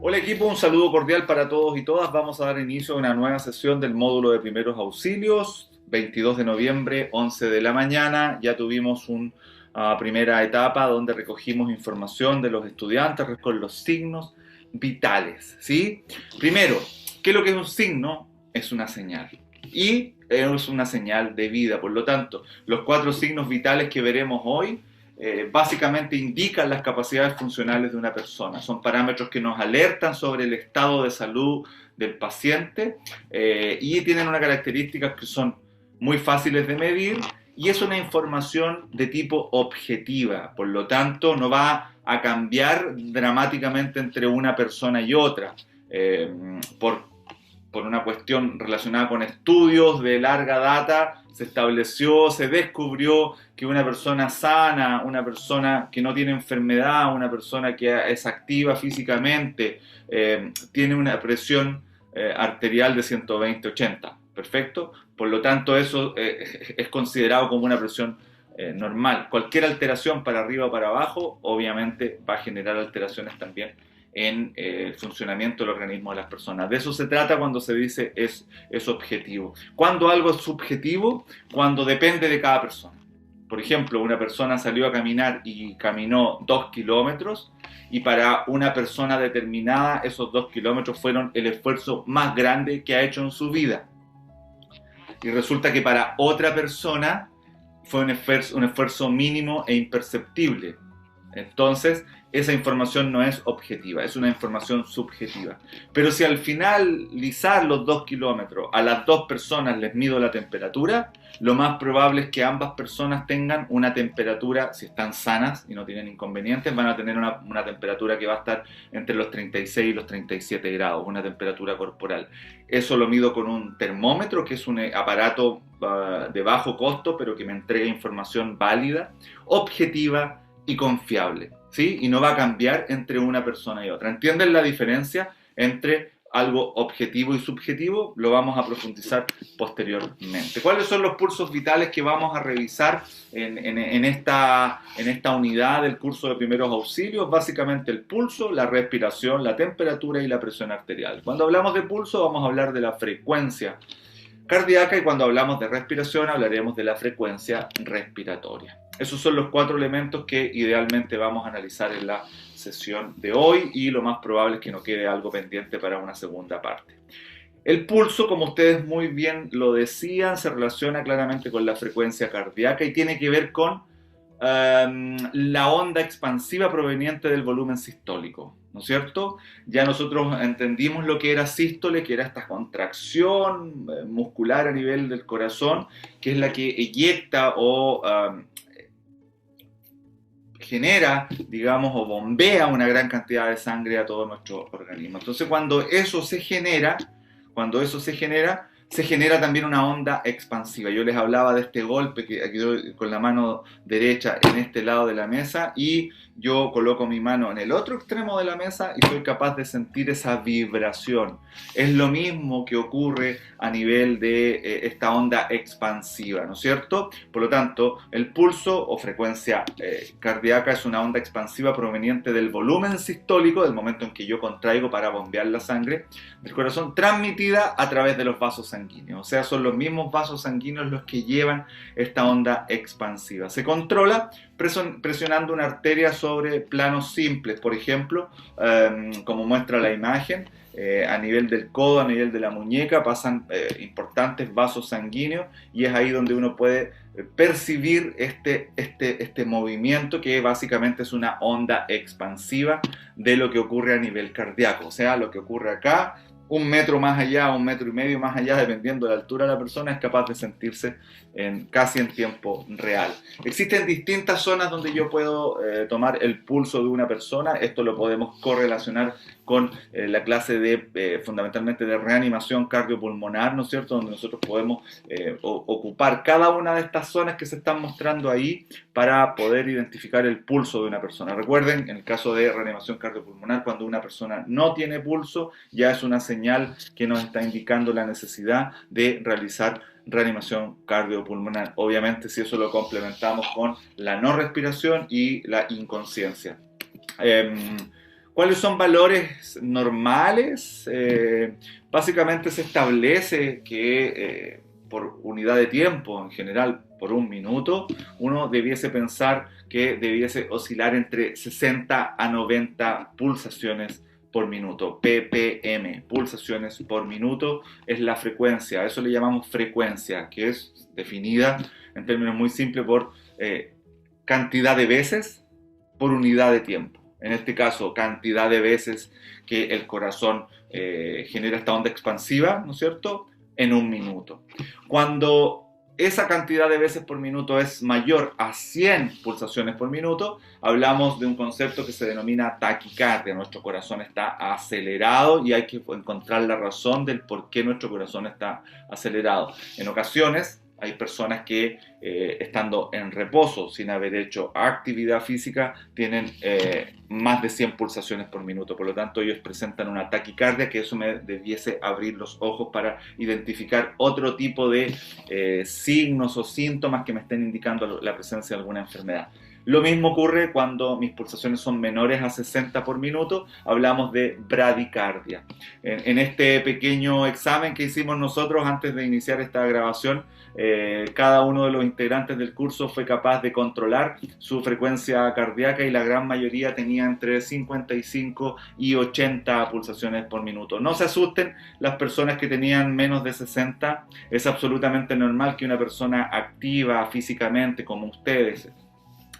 Hola equipo, un saludo cordial para todos y todas. Vamos a dar inicio a una nueva sesión del módulo de primeros auxilios, 22 de noviembre, 11 de la mañana. Ya tuvimos una primera etapa donde recogimos información de los estudiantes con los signos vitales, ¿sí? Primero, ¿qué es lo que es un signo? Es una señal. Y es una señal de vida. Por lo tanto, los 4 signos vitales que veremos hoy básicamente indican las capacidades funcionales de una persona. Son parámetros que nos alertan sobre el estado de salud del paciente y tienen unas características que son muy fáciles de medir y es una información de tipo objetiva. Por lo tanto, no va a cambiar dramáticamente entre una persona y otra. Eh, por por una cuestión relacionada con estudios de larga data, se estableció, se descubrió que una persona sana, una persona que no tiene enfermedad, una persona que es activa físicamente, tiene una presión arterial de 120/80. ¿Perfecto? Por lo tanto, eso es considerado como una presión normal. Cualquier alteración para arriba o para abajo, obviamente va a generar alteraciones también en el funcionamiento del organismo de las personas. De eso se trata cuando se dice es objetivo. Cuando algo es subjetivo, cuando depende de cada persona. Por ejemplo, una persona salió a caminar y caminó 2 kilómetros y para una persona determinada esos 2 kilómetros fueron el esfuerzo más grande que ha hecho en su vida. Y resulta que para otra persona fue un esfuerzo mínimo e imperceptible. Entonces, esa información no es objetiva, es una información subjetiva. Pero si al finalizar los 2 kilómetros a las 2 personas les mido la temperatura, lo más probable es que ambas personas tengan una temperatura, si están sanas y no tienen inconvenientes, van a tener una temperatura que va a estar entre los 36 y los 37 grados, una temperatura corporal. Eso lo mido con un termómetro, que es un aparato de bajo costo, pero que me entrega información válida, objetiva y confiable, ¿sí? Y no va a cambiar entre una persona y otra. ¿Entienden la diferencia entre algo objetivo y subjetivo? Lo vamos a profundizar posteriormente. ¿Cuáles son los pulsos vitales que vamos a revisar en esta unidad del curso de primeros auxilios? Básicamente el pulso, la respiración, la temperatura y la presión arterial. Cuando hablamos de pulso vamos a hablar de la frecuencia cardíaca y cuando hablamos de respiración hablaremos de la frecuencia respiratoria. Esos son los 4 elementos que idealmente vamos a analizar en la sesión de hoy y lo más probable es que no quede algo pendiente para una segunda parte. El pulso, como ustedes muy bien lo decían, se relaciona claramente con la frecuencia cardíaca y tiene que ver con la onda expansiva proveniente del volumen sistólico, ¿no es cierto? Ya nosotros entendimos lo que era sístole, que era esta contracción muscular a nivel del corazón, que es la que eyecta o genera, digamos, o bombea una gran cantidad de sangre a todo nuestro organismo. Entonces, se genera también una onda expansiva. Yo les hablaba de este golpe que aquí doy con la mano derecha en este lado de la mesa y yo coloco mi mano en el otro extremo de la mesa y soy capaz de sentir esa vibración. Es lo mismo que ocurre a nivel de esta onda expansiva, ¿no es cierto? Por lo tanto, el pulso o frecuencia cardíaca es una onda expansiva proveniente del volumen sistólico, del momento en que yo contraigo para bombear la sangre del corazón, transmitida a través de los vasos sanguíneos. O sea, son los mismos vasos sanguíneos los que llevan esta onda expansiva. Se controla presionando una arteria sobre planos simples, por ejemplo, como muestra la imagen. A nivel del codo, a nivel de la muñeca, pasan importantes vasos sanguíneos y es ahí donde uno puede percibir este movimiento que básicamente es una onda expansiva de lo que ocurre a nivel cardíaco. O sea, lo que ocurre acá, 1 metro más allá, 1,5 metros más allá, dependiendo de la altura de la persona, es capaz de sentirse casi en tiempo real. Existen distintas zonas donde yo puedo tomar el pulso de una persona. Esto lo podemos correlacionar con la clase de fundamentalmente de reanimación cardiopulmonar, ¿no es cierto? Donde nosotros podemos ocupar cada una de estas zonas que se están mostrando ahí para poder identificar el pulso de una persona. Recuerden, en el caso de reanimación cardiopulmonar, cuando una persona no tiene pulso, ya es una señal que nos está indicando la necesidad de realizar reanimación cardiopulmonar. Obviamente, si eso lo complementamos con la no respiración y la inconsciencia. ¿Cuáles son valores normales? Básicamente se establece que por unidad de tiempo, en general por un minuto, uno debiese pensar que debiese oscilar entre 60 a 90 pulsaciones por minuto. ppm, pulsaciones por minuto, es la frecuencia. Eso le llamamos frecuencia, que es definida en términos muy simples por cantidad de veces por unidad de tiempo. En este caso, cantidad de veces que el corazón genera esta onda expansiva, ¿no es cierto?, en un minuto. Cuando esa cantidad de veces por minuto es mayor a 100 pulsaciones por minuto, hablamos de un concepto que se denomina taquicardia. Nuestro corazón está acelerado y hay que encontrar la razón del por qué nuestro corazón está acelerado. En ocasiones hay personas que estando en reposo sin haber hecho actividad física tienen más de 100 pulsaciones por minuto. Por lo tanto, ellos presentan una taquicardia, que eso me debiese abrir los ojos para identificar otro tipo de signos o síntomas que me estén indicando la presencia de alguna enfermedad. Lo mismo ocurre cuando mis pulsaciones son menores a 60 por minuto, hablamos de bradicardia. En este pequeño examen que hicimos nosotros antes de iniciar esta grabación, cada uno de los integrantes del curso fue capaz de controlar su frecuencia cardíaca y la gran mayoría tenía entre 55 y 80 pulsaciones por minuto. No se asusten las personas que tenían menos de 60, es absolutamente normal que una persona activa físicamente como ustedes,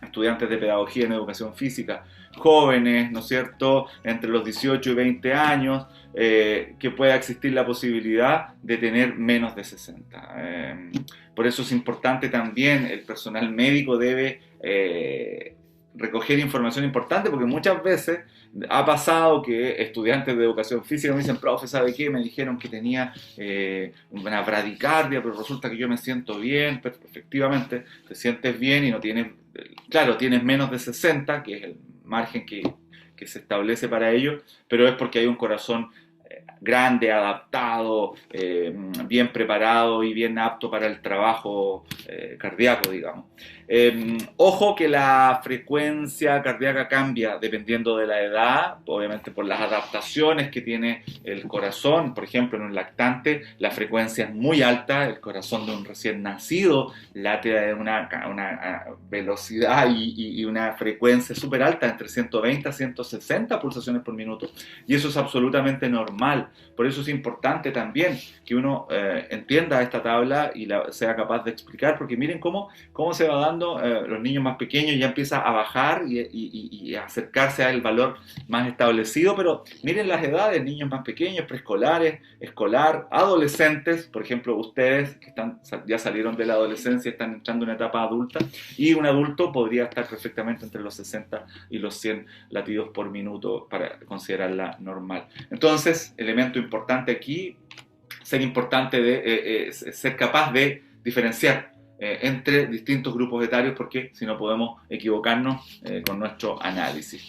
estudiantes de pedagogía en educación física, jóvenes, ¿no es cierto?, entre los 18 y 20 años, que pueda existir la posibilidad de tener menos de 60. Por eso es importante también, el personal médico debe recoger información importante, porque muchas veces ha pasado que estudiantes de educación física me dicen, profe, ¿sabe qué? Me dijeron que tenía una bradicardia, pero resulta que yo me siento bien. Pero efectivamente, te sientes bien y no tienes, claro, tienes menos de 60, que es el margen que se establece para ello, pero es porque hay un corazón grande, adaptado, bien preparado y bien apto para el trabajo cardíaco, digamos. Ojo que la frecuencia cardíaca cambia dependiendo de la edad, obviamente por las adaptaciones que tiene el corazón. Por ejemplo, en un lactante la frecuencia es muy alta, el corazón de un recién nacido late a una velocidad y una frecuencia súper alta, entre 120 a 160 pulsaciones por minuto, y eso es absolutamente normal. Por eso es importante también que uno entienda esta tabla y sea capaz de explicar, porque miren cómo se va dando. Los niños más pequeños ya empieza a bajar y a acercarse al valor más establecido, pero miren las edades: niños más pequeños, preescolares, escolar, adolescentes, por ejemplo ustedes que ya salieron de la adolescencia, están entrando en una etapa adulta, y un adulto podría estar perfectamente entre los 60 y los 100 latidos por minuto para considerarla normal. Entonces, elemento importante aquí, ser capaz de diferenciar entre distintos grupos etarios, porque si no podemos equivocarnos con nuestro análisis.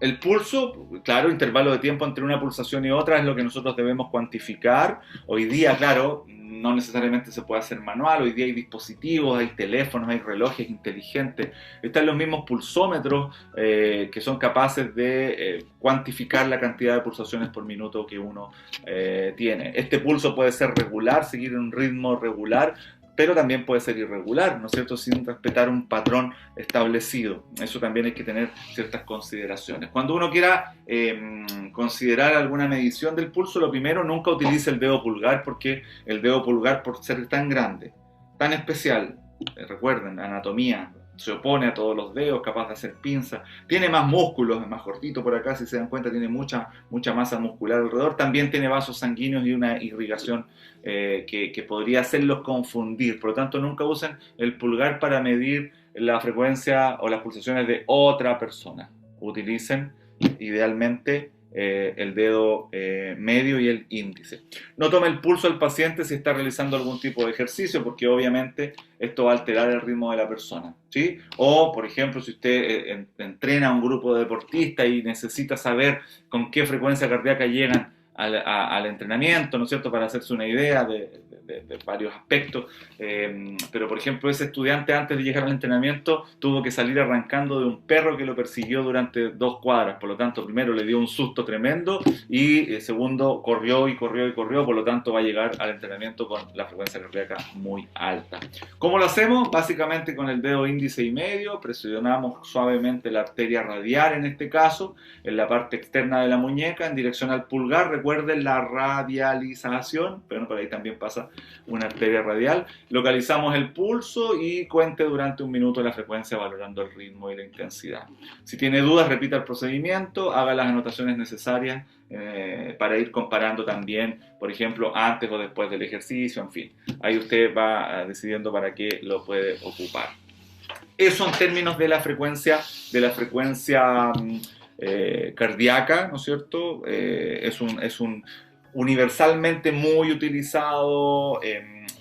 El pulso, claro, intervalo de tiempo entre una pulsación y otra es lo que nosotros debemos cuantificar. Hoy día, claro, no necesariamente se puede hacer manual. Hoy día hay dispositivos, hay teléfonos, hay relojes inteligentes. Están los mismos pulsómetros que son capaces de cuantificar la cantidad de pulsaciones por minuto que uno tiene. Este pulso puede ser regular, seguir un ritmo regular, pero también puede ser irregular, ¿no es cierto?, sin respetar un patrón establecido. Eso también hay que tener ciertas consideraciones. Cuando uno quiera considerar alguna medición del pulso, lo primero, nunca utilice el dedo pulgar, porque el dedo pulgar, por ser tan grande, tan especial, recuerden, anatomía, se opone a todos los dedos, capaz de hacer pinzas, tiene más músculos, es más cortito por acá, si se dan cuenta, tiene mucha masa muscular alrededor, también tiene vasos sanguíneos y una irrigación que podría hacerlos confundir. Por lo tanto, nunca usen el pulgar para medir la frecuencia o las pulsaciones de otra persona. Utilicen idealmente el dedo medio y el índice. No tome el pulso al paciente si está realizando algún tipo de ejercicio, porque obviamente esto va a alterar el ritmo de la persona, ¿sí? O, por ejemplo, si usted entrena a un grupo de deportistas y necesita saber con qué frecuencia cardíaca llegan al entrenamiento, ¿no es cierto?, para hacerse una idea de varios aspectos. Pero, por ejemplo, ese estudiante antes de llegar al entrenamiento tuvo que salir arrancando de un perro que lo persiguió durante 2 cuadras. Por lo tanto, primero le dio un susto tremendo y segundo, corrió y corrió y corrió. Por lo tanto, va a llegar al entrenamiento con la frecuencia cardíaca muy alta. ¿Cómo lo hacemos? Básicamente con el dedo índice y medio, presionamos suavemente la arteria radial en este caso, en la parte externa de la muñeca, en dirección al pulgar. Recuerden la radialización, pero por ahí también pasa una arteria radial. Localizamos el pulso y cuente durante 1 minuto la frecuencia valorando el ritmo y la intensidad. Si tiene dudas, repita el procedimiento, haga las anotaciones necesarias para ir comparando también, por ejemplo, antes o después del ejercicio, en fin. Ahí usted va decidiendo para qué lo puede ocupar. Eso en términos de la frecuencia cardíaca, ¿no es cierto? Es un universalmente muy utilizado.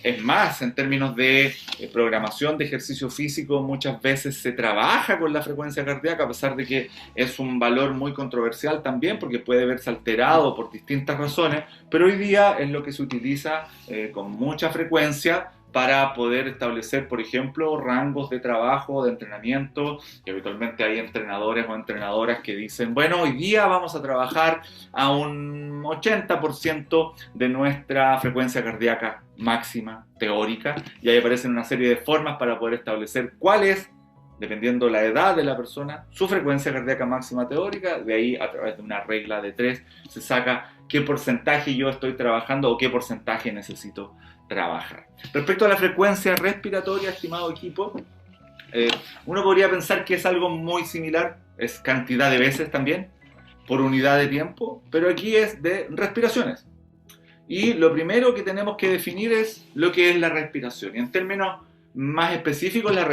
Es más, en términos de programación de ejercicio físico, muchas veces se trabaja con la frecuencia cardíaca, a pesar de que es un valor muy controversial también, porque puede verse alterado por distintas razones, pero hoy día es lo que se utiliza con mucha frecuencia para poder establecer, por ejemplo, rangos de trabajo, de entrenamiento, y habitualmente hay entrenadores o entrenadoras que dicen, bueno, hoy día vamos a trabajar a un 80% de nuestra frecuencia cardíaca máxima, teórica, y ahí aparecen una serie de formas para poder establecer cuál es, dependiendo la edad de la persona, su frecuencia cardíaca máxima teórica. De ahí, a través de una regla de 3, se saca qué porcentaje yo estoy trabajando o qué porcentaje necesito trabajar. Respecto a la frecuencia respiratoria, estimado equipo, uno podría pensar que es algo muy similar, es cantidad de veces también, por unidad de tiempo, pero aquí es de respiraciones. Y lo primero que tenemos que definir es lo que es la respiración. Y en términos más específicos, la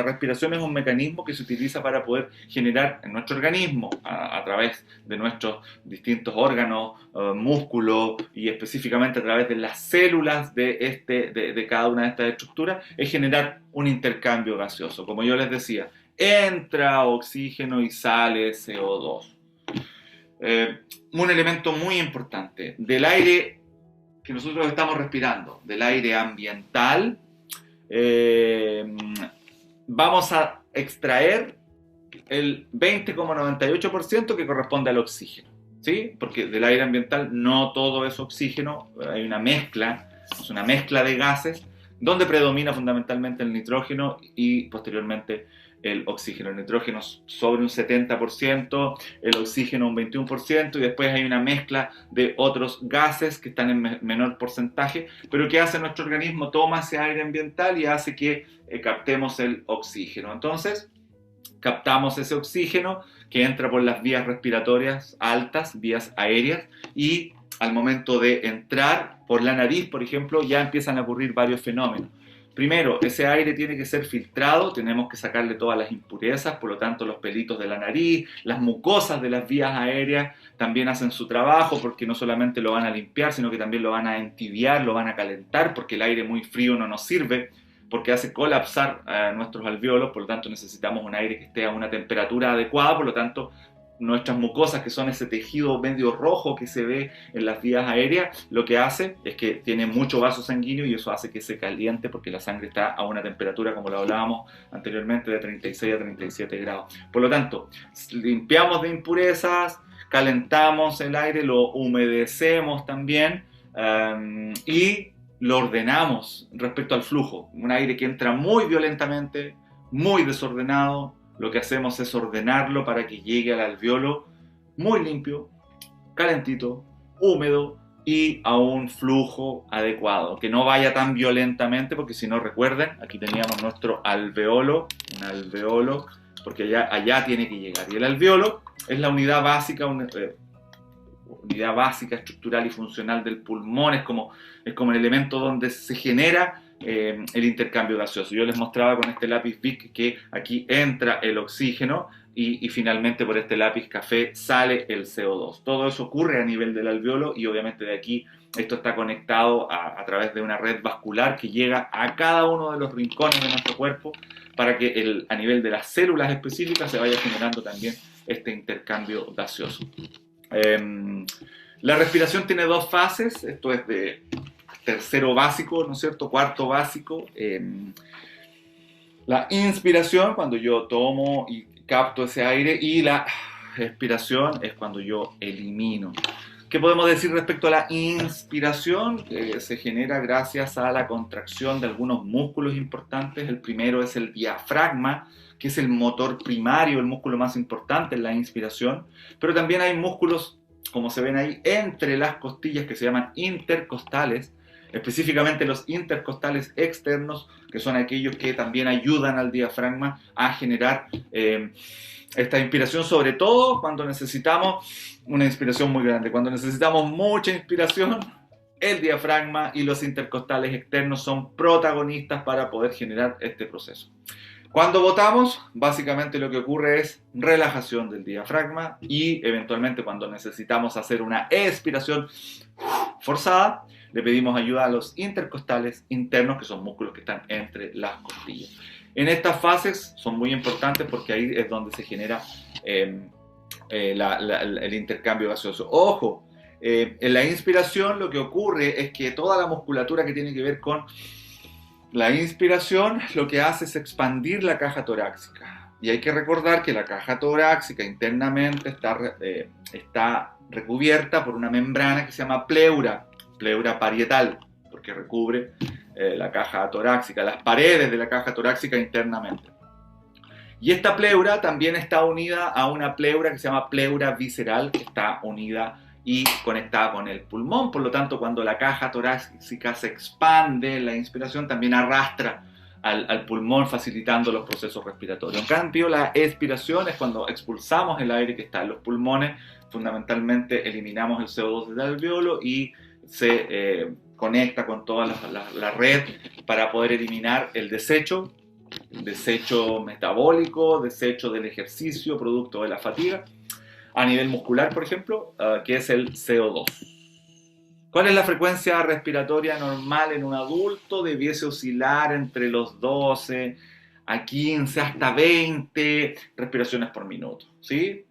respiración es un mecanismo que se utiliza para poder generar en nuestro organismo, a través de nuestros distintos órganos, músculos y específicamente a través de las células de cada una de estas estructuras, es generar un intercambio gaseoso. Como yo les decía, entra oxígeno y sale CO2. Un elemento muy importante del aire que nosotros estamos respirando, del aire ambiental, vamos a extraer el 20,98% que corresponde al oxígeno, ¿sí? Porque del aire ambiental no todo es oxígeno, hay una mezcla, es una mezcla de gases, donde predomina fundamentalmente el nitrógeno y posteriormente el oxígeno. El nitrógeno sobre un 70%, el oxígeno un 21%, y después hay una mezcla de otros gases que están en menor porcentaje, pero ¿qué hace nuestro organismo? Toma ese aire ambiental y hace que captemos el oxígeno. Entonces, captamos ese oxígeno que entra por las vías respiratorias altas, vías aéreas, y al momento de entrar por la nariz, por ejemplo, ya empiezan a ocurrir varios fenómenos. Primero, ese aire tiene que ser filtrado, tenemos que sacarle todas las impurezas, por lo tanto los pelitos de la nariz, las mucosas de las vías aéreas también hacen su trabajo, porque no solamente lo van a limpiar, sino que también lo van a entibiar, lo van a calentar, porque el aire muy frío no nos sirve, porque hace colapsar nuestros alvéolos. Por lo tanto necesitamos un aire que esté a una temperatura adecuada. Por lo tanto, nuestras mucosas, que son ese tejido medio rojo que se ve en las vías aéreas, lo que hace es que tiene mucho vaso sanguíneo y eso hace que se caliente, porque la sangre está a una temperatura, como lo hablábamos anteriormente, de 36 a 37 grados. Por lo tanto, limpiamos de impurezas, calentamos el aire, lo humedecemos también, y lo ordenamos respecto al flujo. Un aire que entra muy violentamente, muy desordenado, lo que hacemos es ordenarlo para que llegue al alvéolo muy limpio, calentito, húmedo y a un flujo adecuado, que no vaya tan violentamente, porque si no, recuerden, aquí teníamos nuestro alvéolo, un alvéolo, porque allá tiene que llegar. Y el alvéolo es la unidad básica, unidad básica, estructural y funcional del pulmón, es como el elemento donde se genera el intercambio gaseoso. Yo les mostraba con este lápiz Bic que aquí entra el oxígeno y finalmente por este lápiz café sale el CO2. Todo eso ocurre a nivel del alvéolo y obviamente de aquí esto está conectado a través de una red vascular que llega a cada uno de los rincones de nuestro cuerpo para que a nivel de las células específicas se vaya generando también este intercambio gaseoso. La respiración tiene dos fases, esto es de tercero básico, ¿no es cierto? Cuarto básico. La inspiración, cuando yo tomo y capto ese aire, y la expiración es cuando yo elimino. ¿Qué podemos decir respecto a la inspiración? Se genera gracias a la contracción de algunos músculos importantes. El primero es el diafragma, que es el motor primario, el músculo más importante en la inspiración. Pero también hay músculos, como se ven ahí, entre las costillas que se llaman intercostales, específicamente los intercostales externos, que son aquellos que también ayudan al diafragma a generar esta inspiración, sobre todo cuando necesitamos una inspiración muy grande. Cuando necesitamos mucha inspiración, el diafragma y los intercostales externos son protagonistas para poder generar este proceso. Cuando botamos, básicamente lo que ocurre es relajación del diafragma, y eventualmente cuando necesitamos hacer una expiración forzada, le pedimos ayuda a los intercostales internos, que son músculos que están entre las costillas. En estas fases son muy importantes porque ahí es donde se genera el intercambio gaseoso. Ojo, en la inspiración lo que ocurre es que toda la musculatura que tiene que ver con la inspiración lo que hace es expandir la caja torácica. Y hay que recordar que la caja torácica internamente está recubierta por una membrana que se llama pleura parietal, porque recubre la caja torácica, las paredes de la caja torácica internamente. Y esta pleura también está unida a una pleura que se llama pleura visceral, que está unida y conectada con el pulmón. Por lo tanto, cuando la caja torácica se expande en la inspiración, también arrastra al pulmón, facilitando los procesos respiratorios. En cambio, la expiración es cuando expulsamos el aire que está en los pulmones. Fundamentalmente eliminamos el CO2 del alveolo y se conecta con toda la red para poder eliminar el desecho metabólico, desecho del ejercicio, producto de la fatiga, a nivel muscular, por ejemplo, que es el CO2. ¿Cuál es la frecuencia respiratoria normal en un adulto? Debiese oscilar entre los 12 a 15 hasta 20 respiraciones por minuto, ¿sí?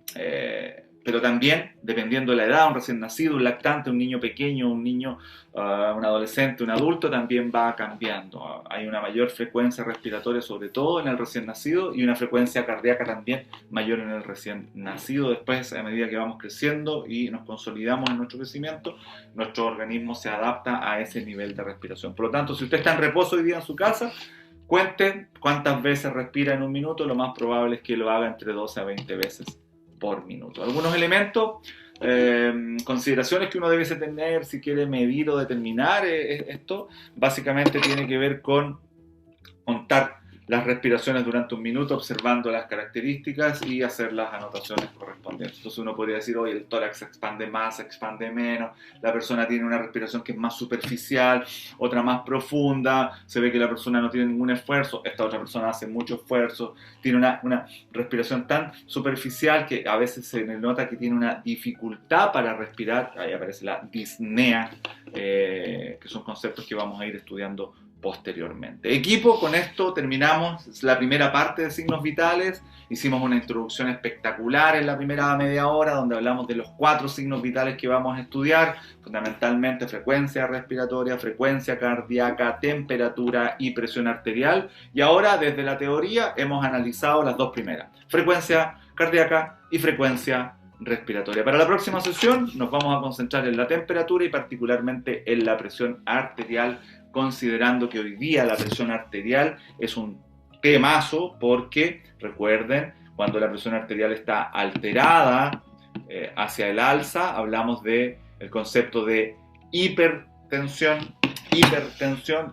Pero también, dependiendo de la edad, un recién nacido, un lactante, un niño pequeño, un niño, un adolescente, un adulto, también va cambiando. Hay una mayor frecuencia respiratoria, sobre todo en el recién nacido, y una frecuencia cardíaca también mayor en el recién nacido. Después, a medida que vamos creciendo y nos consolidamos en nuestro crecimiento, nuestro organismo se adapta a ese nivel de respiración. Por lo tanto, si usted está en reposo hoy día en su casa, cuente cuántas veces respira en un minuto. Lo más probable es que lo haga entre 12 a 20 veces por minuto. Algunos elementos, consideraciones que uno debe tener si quiere medir o determinar esto, básicamente tiene que ver con contar las respiraciones durante un minuto, observando las características y hacer las anotaciones correspondientes. Entonces uno podría decir, oye, el tórax se expande más, se expande menos, la persona tiene una respiración que es más superficial, otra más profunda, se ve que la persona no tiene ningún esfuerzo, esta otra persona hace mucho esfuerzo, tiene una respiración tan superficial que a veces se nota que tiene una dificultad para respirar. Ahí aparece la disnea, que son conceptos que vamos a ir estudiando posteriormente. Equipo, con esto terminamos la primera parte de signos vitales. Hicimos una introducción espectacular en la primera media hora, donde hablamos de los 4 signos vitales que vamos a estudiar, fundamentalmente frecuencia respiratoria, frecuencia cardíaca, temperatura y presión arterial. Y ahora, desde la teoría, hemos analizado las 2 primeras, frecuencia cardíaca y frecuencia respiratoria. Para la próxima sesión nos vamos a concentrar en la temperatura y particularmente en la presión arterial, considerando que hoy día la presión arterial es un temazo, porque recuerden, cuando la presión arterial está alterada hacia el alza, hablamos del concepto de hipertensión,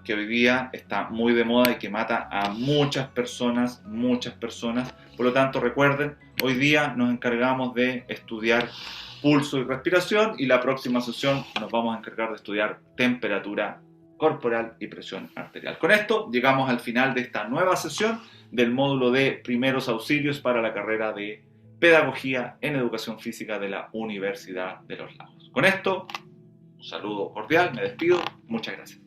que hoy día está muy de moda y que mata a muchas personas. Por lo tanto, recuerden, hoy día nos encargamos de estudiar pulso y respiración, y la próxima sesión nos vamos a encargar de estudiar temperatura corporal y presión arterial. Con esto llegamos al final de esta nueva sesión del módulo de primeros auxilios para la carrera de Pedagogía en Educación Física de la Universidad de los Lagos. Con esto, un saludo cordial, me despido, muchas gracias.